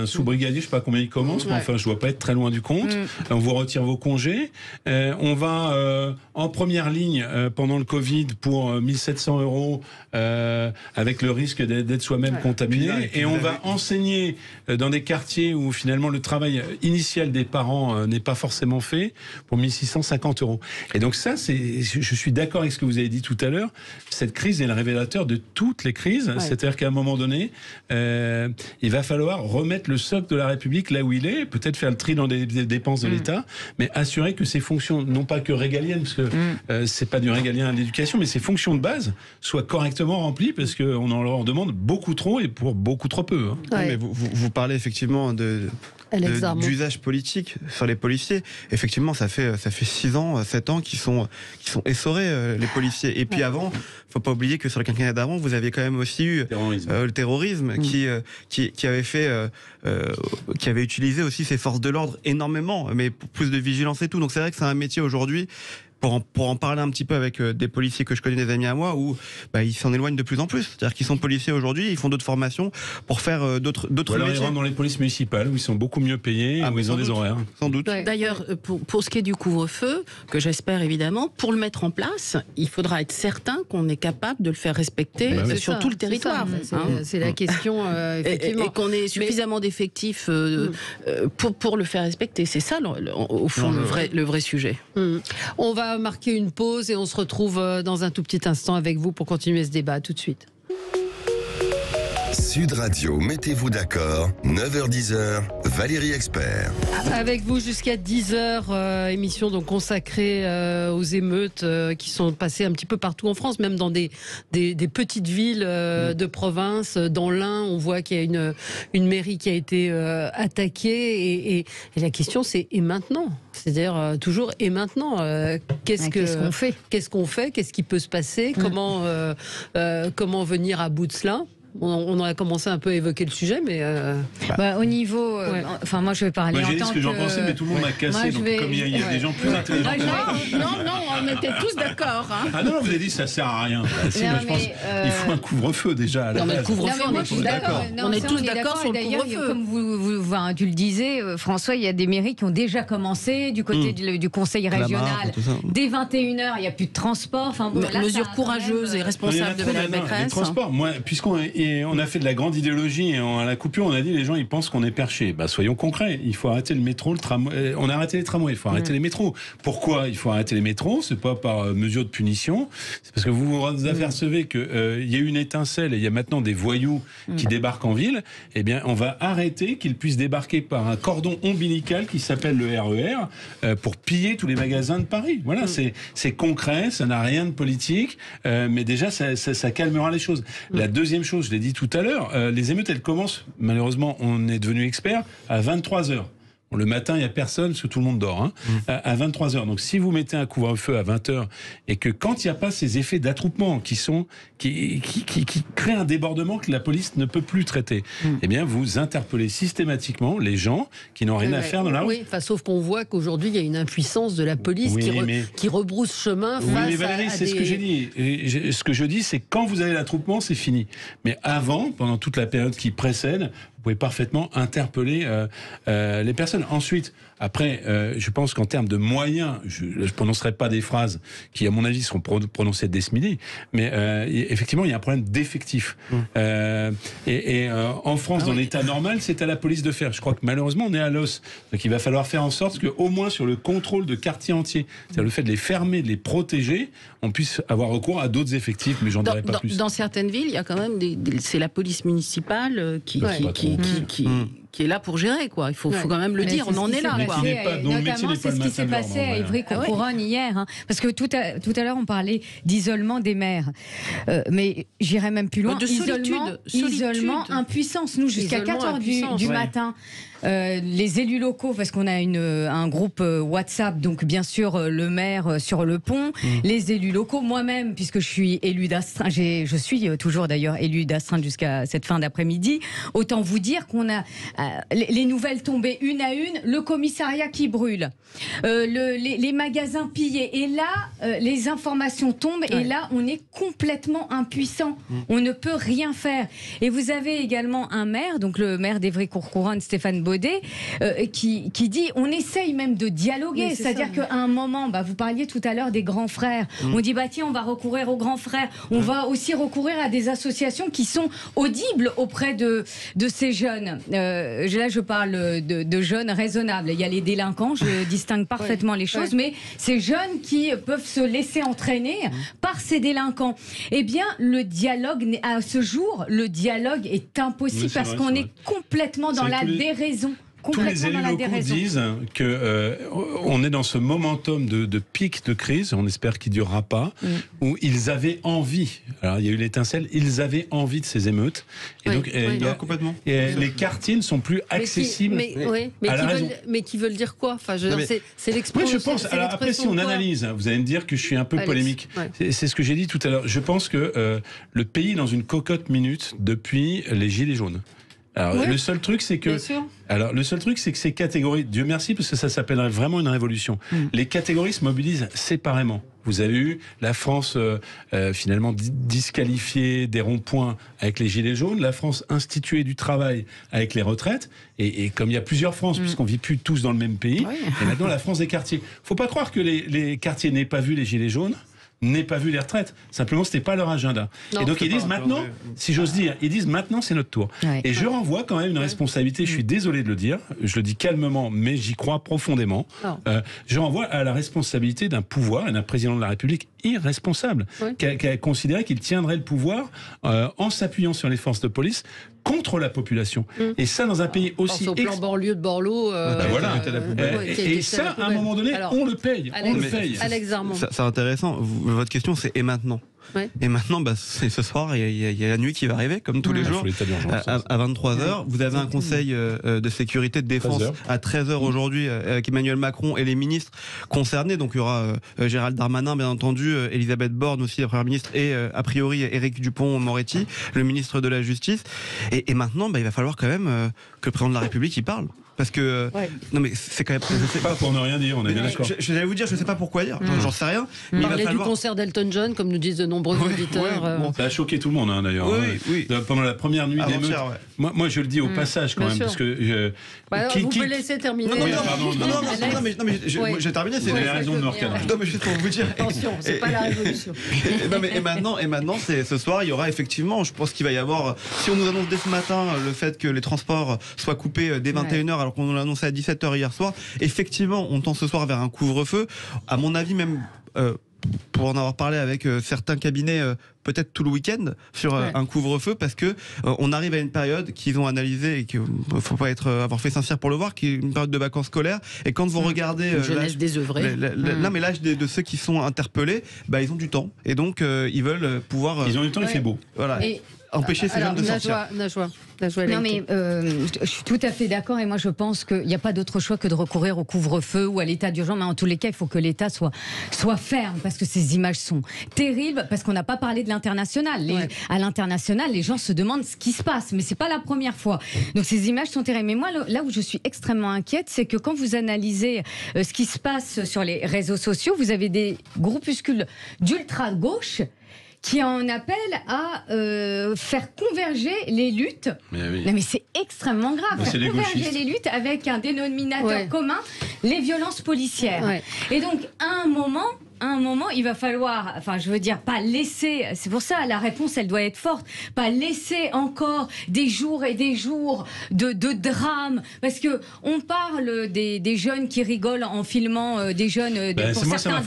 Sous-brigadier, je ne sais pas combien il commence, mais enfin, je ne dois pas être très loin du compte. On vous retire vos congés. On va en première ligne pendant le Covid pour 1 700 € avec le risque d'être soi-même contaminé. Et on va enseigner dans des quartiers où finalement le travail initial des parents n'est pas forcément fait pour 1 650 €. Et donc ça, je suis d'accord avec ce que vous avez dit tout à l'heure. Cette crise est le révélateur de toutes les crises. C'est-à-dire qu'à un moment donné, il va falloir remettre le socle de la République là où il est, peut-être faire le tri dans des dépenses de l'État, mais assurer que ces fonctions, non pas que régaliennes, parce que c'est pas du régalien à l'éducation, mais ces fonctions de base soient correctement remplies, parce qu'on en leur demande beaucoup trop et pour beaucoup trop peu. Hein. Ouais. Mais vous parlez effectivement d'usage politique sur les policiers. Effectivement, ça fait 6 ans, 7 ans qu'ils sont essorés, les policiers. Et puis avant, faut pas oublier que sur le quinquennat d'avant, vous aviez quand même aussi eu le terrorisme qui avait utilisé aussi ses forces de l'ordre énormément, mais pour plus de vigilance et tout. Donc c'est vrai que c'est un métier aujourd'hui, pour en parler un petit peu avec des policiers que je connais, des amis à moi, où ils s'en éloignent de plus en plus. C'est-à-dire qu'ils sont policiers aujourd'hui, ils font d'autres formations pour faire d'autres métiers. Ils rentrent dans les polices municipales, où ils sont beaucoup mieux payés, où ils ont des horaires. Sans doute. D'ailleurs, pour ce qui est du couvre-feu, que j'espère évidemment, pour le mettre en place, il faudra être certain qu'on est capable de le faire respecter sur tout le territoire. C'est la question, effectivement. Et qu'on ait suffisamment d'effectifs pour le faire respecter. C'est ça, au fond, le vrai sujet. On va marquer une pause et on se retrouve dans un tout petit instant avec vous pour continuer ce débat. Tout de suite. Sud Radio, mettez-vous d'accord, 9h-10h, Valérie Expert. Avec vous jusqu'à 10h, émission donc consacrée aux émeutes qui sont passées un petit peu partout en France, même dans des petites villes de province. Dans l'Ain, on voit qu'il y a une mairie qui a été attaquée et la question c'est et maintenant ? C'est-à-dire toujours et maintenant qu'est-ce qu'on fait ? Qu'est-ce qu'on fait ? Qu'est-ce qui peut se passer ? Comment venir à bout de cela ? On a commencé un peu à évoquer le sujet, mais... au niveau... Enfin, moi, je vais parler en tant que... J'ai dit ce que j'en pensais, mais tout le monde m'a cassé. Donc, comme il y a des gens plus intelligents que moi... Non, on était tous d'accord. Hein. Ah non, vous avez dit ça sert à rien. Si, mais je pense qu'il faut un couvre-feu, déjà, à la base. Mais le couvre-feu, on est tous d'accord. On est tous d'accord sur le couvre-feu. Comme tu le disais, François, il y a des mairies qui ont déjà commencé, du côté du conseil régional. Dès 21h, il n'y a plus de transport. Mesure courageuse et responsable de la maîtresse. Les transports, moi, puisqu'on a fait de la grande idéologie et à la coupure, on a dit les gens ils pensent qu'on est perché. Soyons concrets, il faut arrêter le métro, le tramway. On a arrêté les tramways, il faut arrêter les métros. Pourquoi il faut arrêter les métros ? C'est pas par mesure de punition, c'est parce que vous vous apercevez qu'il y a une étincelle et il y a maintenant des voyous qui débarquent en ville. Eh bien, on va arrêter qu'ils puissent débarquer par un cordon ombilical qui s'appelle le RER pour piller tous les magasins de Paris. Voilà, c'est concret, ça n'a rien de politique, mais déjà ça calmera les choses. La deuxième chose, je l'ai dit tout à l'heure, les émeutes, elles commencent, malheureusement, on est devenu expert, à 23h. Bon, le matin, il n'y a personne, parce que tout le monde dort, à 23h. Donc, si vous mettez un couvre-feu à 20h, et que quand il n'y a pas ces effets d'attroupement qui créent un débordement que la police ne peut plus traiter, eh bien, vous interpellez systématiquement les gens qui n'ont rien à faire dans la rue. Oui, sauf qu'on voit qu'aujourd'hui, il y a une impuissance de la police qui rebrousse chemin face mais Valérie, c'est ce que j'ai dit. Et ce que je dis, c'est quand vous avez l'attroupement, c'est fini. Mais avant, pendant toute la période qui précède, vous pouvez parfaitement interpeller les personnes. Ensuite, après, je pense qu'en termes de moyens, je ne prononcerai pas des phrases qui, à mon avis, seront prononcées dès ce midi, mais effectivement, il y a un problème d'effectifs. En France, dans l'état normal, c'est à la police de faire. Je crois que malheureusement, on est à l'os. Donc il va falloir faire en sorte qu'au moins sur le contrôle de quartiers entiers, c'est-à-dire le fait de les fermer, de les protéger, on puisse avoir recours à d'autres effectifs, mais j'en dirai pas plus. Dans certaines villes, il y a quand même c'est la police municipale qui est là pour gérer, quoi. Il faut quand même le dire, on en est là, quoi. Notamment, c'est ce qui s'est passé à Ivry-Courcouronnes hier. Parce que tout à l'heure, on parlait d'isolement des maires. Mais j'irais même plus loin. Isolement, impuissance. Nous, jusqu'à 4h du matin, les élus locaux, parce qu'on a un groupe WhatsApp, donc bien sûr le maire sur le pont, les élus locaux, moi-même, puisque je suis élue d'astreinte, je suis toujours d'ailleurs élue d'astreinte jusqu'à cette fin d'après-midi, autant vous dire qu'on a les nouvelles tombées une à une, le commissariat qui brûle, les magasins pillés, et là les informations tombent, et là on est complètement impuissant, on ne peut rien faire. Et vous avez également un maire, donc le maire d'Évry-Courcouronnes, Stéphane Baudet, qui dit on essaye même de dialoguer, c'est-à-dire qu'à un moment, vous parliez tout à l'heure des grands frères, on dit tiens, on va recourir aux grands frères, on va aussi recourir à des associations qui sont audibles auprès de ces jeunes. là je parle de jeunes raisonnables. Il y a les délinquants, je distingue parfaitement les choses, mais ces jeunes qui peuvent se laisser entraîner par ces délinquants. Eh bien, le dialogue, à ce jour, le dialogue est impossible parce qu'on est complètement dans la déraison. Tous les élus locaux disent qu'on est dans ce momentum de pic de crise, on espère qu'il ne durera pas, où ils avaient envie, alors il y a eu l'étincelle, ils avaient envie de ces émeutes. Et donc, complètement. Les quartiers ne sont plus accessibles mais qui veulent dire quoi, enfin, c'est l'expression. Moi je pense, alors après si on analyse, vous allez me dire que je suis un peu polémique, c'est ce que j'ai dit tout à l'heure, je pense que le pays est dans une cocotte minute depuis les Gilets jaunes. Alors, le seul truc, c'est que ces catégories, Dieu merci, parce que ça s'appellerait vraiment une révolution. Les catégories se mobilisent séparément. Vous avez eu la France finalement disqualifiée des ronds-points avec les gilets jaunes, la France instituée du travail avec les retraites, et comme il y a plusieurs France, puisqu'on vit plus tous dans le même pays, et maintenant la France des quartiers. Faut pas croire que les quartiers n'aient pas vu les gilets jaunes, n'aient pas vu les retraites. Simplement, c'était pas leur agenda. Non, et donc, ils disent maintenant, si j'ose dire, ils disent maintenant, c'est notre tour. Et je renvoie quand même une responsabilité, je suis désolé de le dire, je le dis calmement, mais j'y crois profondément. Je renvoie à la responsabilité d'un pouvoir et d'un président de la République irresponsable, qui a considéré qu'il tiendrait le pouvoir en s'appuyant sur les forces de police contre la population. Et ça, dans un pays aussi... Au plan banlieue de Borloo... voilà. Et ça, à un moment donné, on le paye. Alex Zarmon. C'est intéressant. Votre question, c'est et maintenant ? Et maintenant, c'est ce soir, il y a la nuit qui va arriver, comme tous les jours, à 23h. Vous avez un conseil de sécurité de défense à 13h aujourd'hui, avec Emmanuel Macron et les ministres concernés. Donc il y aura Gérald Darmanin, bien entendu, Elisabeth Borne aussi, la Première ministre, et a priori Éric Dupond-Moretti, le ministre de la Justice. Et maintenant, il va falloir quand même que le président de la République y parle. Parce que non mais c'est quand même je sais pas pour ne rien dire, on est bien d'accord. Je vais vous dire, je sais pas pourquoi dire, j'en sais rien. Mais parler du concert d'Elton John, comme nous disent de nombreux auditeurs. Ça a choqué tout le monde d'ailleurs. Pendant la première nuit d'émeute. Moi je le dis au passage quand même, parce que vous pouvez laisser terminer. Non mais j'ai terminé. Vous avez raison de me recadrer. Non mais juste pour vous dire. Attention, c'est pas la révolution. Et maintenant, c'est ce soir, il y aura effectivement, je pense qu'il va y avoir, si on nous annonce dès ce matin le fait que les transports soient coupés dès 21h, alors qu'on l'a annoncé à 17h hier soir, effectivement, on tend ce soir vers un couvre-feu. À mon avis, même pour en avoir parlé avec certains cabinets, peut-être tout le week-end, sur un couvre-feu, parce que on arrive à une période qu'ils ont analysée et qu'il ne faut pas avoir fait Saint-Cyr pour le voir, qui est une période de vacances scolaires. Et quand vous regardez jeunesse désœuvrée, mais l'âge de ceux qui sont interpellés, ils ont du temps, et donc ils veulent pouvoir. Ils ont du temps, il fait beau. Voilà. Empêcher ces jeunes de sortir. Najwa, non mais je suis tout à fait d'accord, et moi je pense qu'il n'y a pas d'autre choix que de recourir au couvre-feu ou à l'état d'urgence, mais en tous les cas il faut que l'État soit ferme, parce que ces images sont terribles, parce qu'on n'a pas parlé de l'international. À l'international, les gens se demandent ce qui se passe, mais c'est pas la première fois. Donc ces images sont terribles. Mais moi là où je suis extrêmement inquiète, c'est que quand vous analysez ce qui se passe sur les réseaux sociaux, vous avez des groupuscules d'ultra-gauche qui en appelle à faire converger les luttes. Non, mais c'est extrêmement grave. Faire converger les luttes avec un dénominateur commun, les violences policières. Et donc, à un moment, il va falloir, enfin, je veux dire, pas laisser, c'est pour ça, la réponse, elle doit être forte, pas laisser encore des jours et des jours de drame, parce que on parle des jeunes qui rigolent en filmant des jeunes, pour certains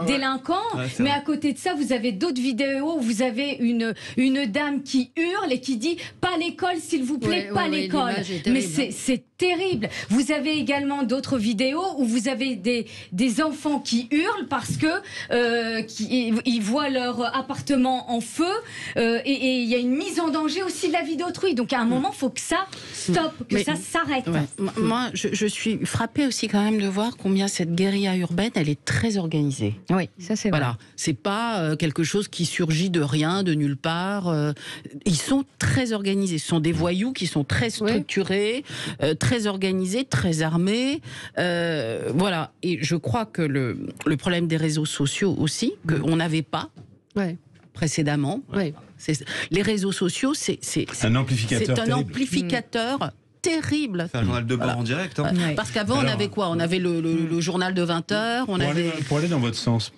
délinquants, mais à côté de ça, vous avez d'autres vidéos où vous avez une dame qui hurle et qui dit « pas l'école, s'il vous plaît, pas l'école ». Mais c'est terrible. Vous avez également d'autres vidéos où vous avez des enfants qui hurlent parce que ils voient leur appartement en feu, et il y a une mise en danger aussi de la vie d'autrui. Donc à un moment, il faut que ça stoppe, que ça s'arrête. Moi, je suis frappée aussi quand même de voir combien cette guérilla urbaine, elle est très organisée. Oui, ça c'est vrai. Voilà, c'est pas quelque chose qui surgit de rien, de nulle part. Ils sont très organisés. Ce sont des voyous qui sont très structurés, très organisés, très armés. Voilà. Et je crois que le problème des réseaux sociaux aussi, qu'on n'avait pas précédemment. Les réseaux sociaux, c'est un amplificateur terrible. C'est un journal de bord en direct. Parce qu'avant, on avait quoi ? On avait le journal de 20h. Pour aller dans votre sens,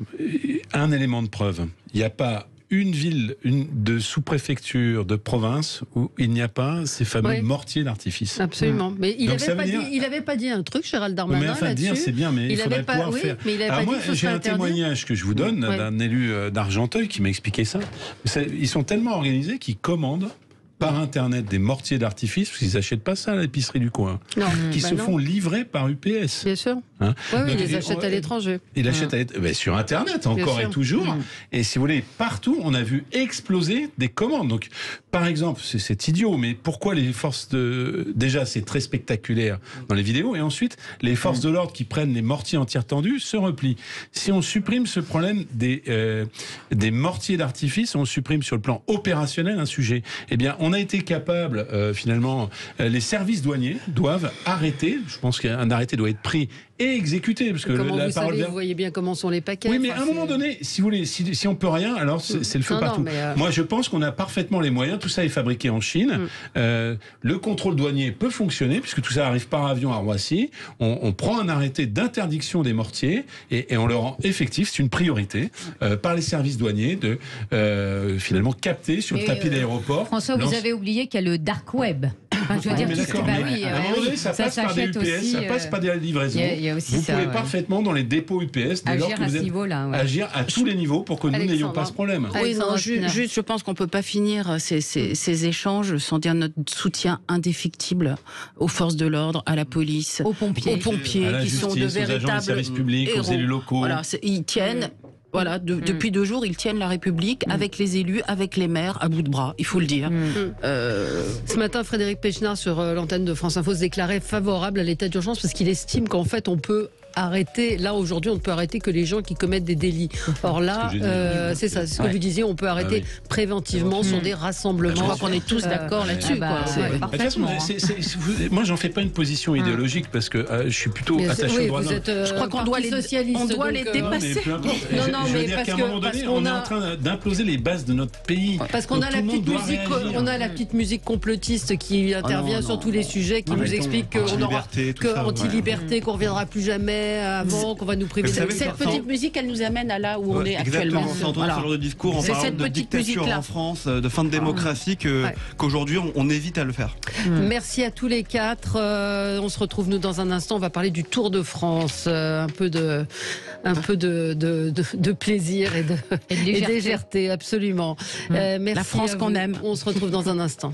un élément de preuve. Il n'y a pas une ville de sous-préfecture de province où il n'y a pas ces fameux mortiers d'artifice. Absolument. Mais il n'avait pas dit un truc, Gérald Darmanin, mais enfin, là-dessus. dire, c'est bien, mais il faudrait pouvoir faire. Mais il Alors moi, j'ai un témoignage que je vous donne d'un élu d'Argenteuil qui m'a expliqué ça. Ils sont tellement organisés qu'ils commandent par Internet des mortiers d'artifice, parce qu'ils n'achètent pas ça à l'épicerie du coin, qui se font livrer par UPS. Bien sûr. Hein, oui, ils les achètent à l'étranger. Ils l'achètent sur Internet, encore et toujours. Et si vous voulez, partout, on a vu exploser des commandes. Donc, par exemple, c'est idiot, mais pourquoi les forces Déjà, c'est très spectaculaire dans les vidéos, et ensuite, les forces de l'ordre qui prennent les mortiers en tir tendu se replient. Si on supprime ce problème des mortiers d'artifice, on supprime sur le plan opérationnel un sujet. Eh bien, on a été capable, finalement, les services douaniers doivent arrêter, je pense qu'un arrêté doit être pris et exécuté. Parce que vous voyez bien comment sont les paquets. Oui, mais à un moment donné, si vous voulez, si on peut rien, alors c'est le feu partout. Moi, je pense qu'on a parfaitement les moyens. Tout ça est fabriqué en Chine. Le contrôle douanier peut fonctionner, puisque tout ça arrive par avion à Roissy. On prend un arrêté d'interdiction des mortiers et on le rend effectif. C'est une priorité par les services douaniers de finalement capter sur le tapis d'aéroport. François, vous avez oublié qu'il y a le dark web. Enfin, je veux dire, à un moment donné, ça passe par des UPS, aussi, ça passe par des livraisons. Vous pouvez parfaitement, dans les dépôts UPS, dès lors que vous êtes, agir à tous les niveaux pour que nous n'ayons pas ce problème. Oui, non, juste, je pense qu'on ne peut pas finir ces échanges sans dire notre soutien indéfectible aux forces de l'ordre, à la police, aux pompiers à la qui justice, sont de véritables aux agents des services publics, héros. aux élus locaux. Voilà, ils tiennent. Voilà, depuis 2 jours, ils tiennent la République avec les élus, avec les maires, à bout de bras, il faut le dire. Ce matin, Frédéric Pechnard, sur l'antenne de France Info, se déclarait favorable à l'état d'urgence parce qu'il estime qu'en fait, on peut arrêter. Là, aujourd'hui, on ne peut arrêter que les gens qui commettent des délits. Or là, c'est ça, c'est ce que vous disiez, on peut arrêter préventivement sur des rassemblements. Je crois qu'on est tous d'accord là-dessus. Moi, j'en fais pas une position idéologique parce que je suis plutôt attaché au droit de l'homme. Je crois qu'on doit les dépasser. Non, mais parce qu'à un moment donné, on est en train d'imploser les bases de notre pays. Parce qu'on a la petite musique complotiste qui intervient sur tous les sujets, qui nous explique qu'on aura anti-liberté, qu'on reviendra plus jamais avant, qu'on va nous priver. Cette petite musique, elle nous amène à là où on est actuellement. Exactement, on s'entend ce genre de discours en parlant de dictature en France, de fin de démocratie, qu'aujourd'hui on évite à le faire. Merci à tous les 4. On se retrouve nous dans un instant. On va parler du Tour de France, un peu de plaisir et de légèreté, absolument. Merci. La France qu'on aime. On se retrouve dans un instant.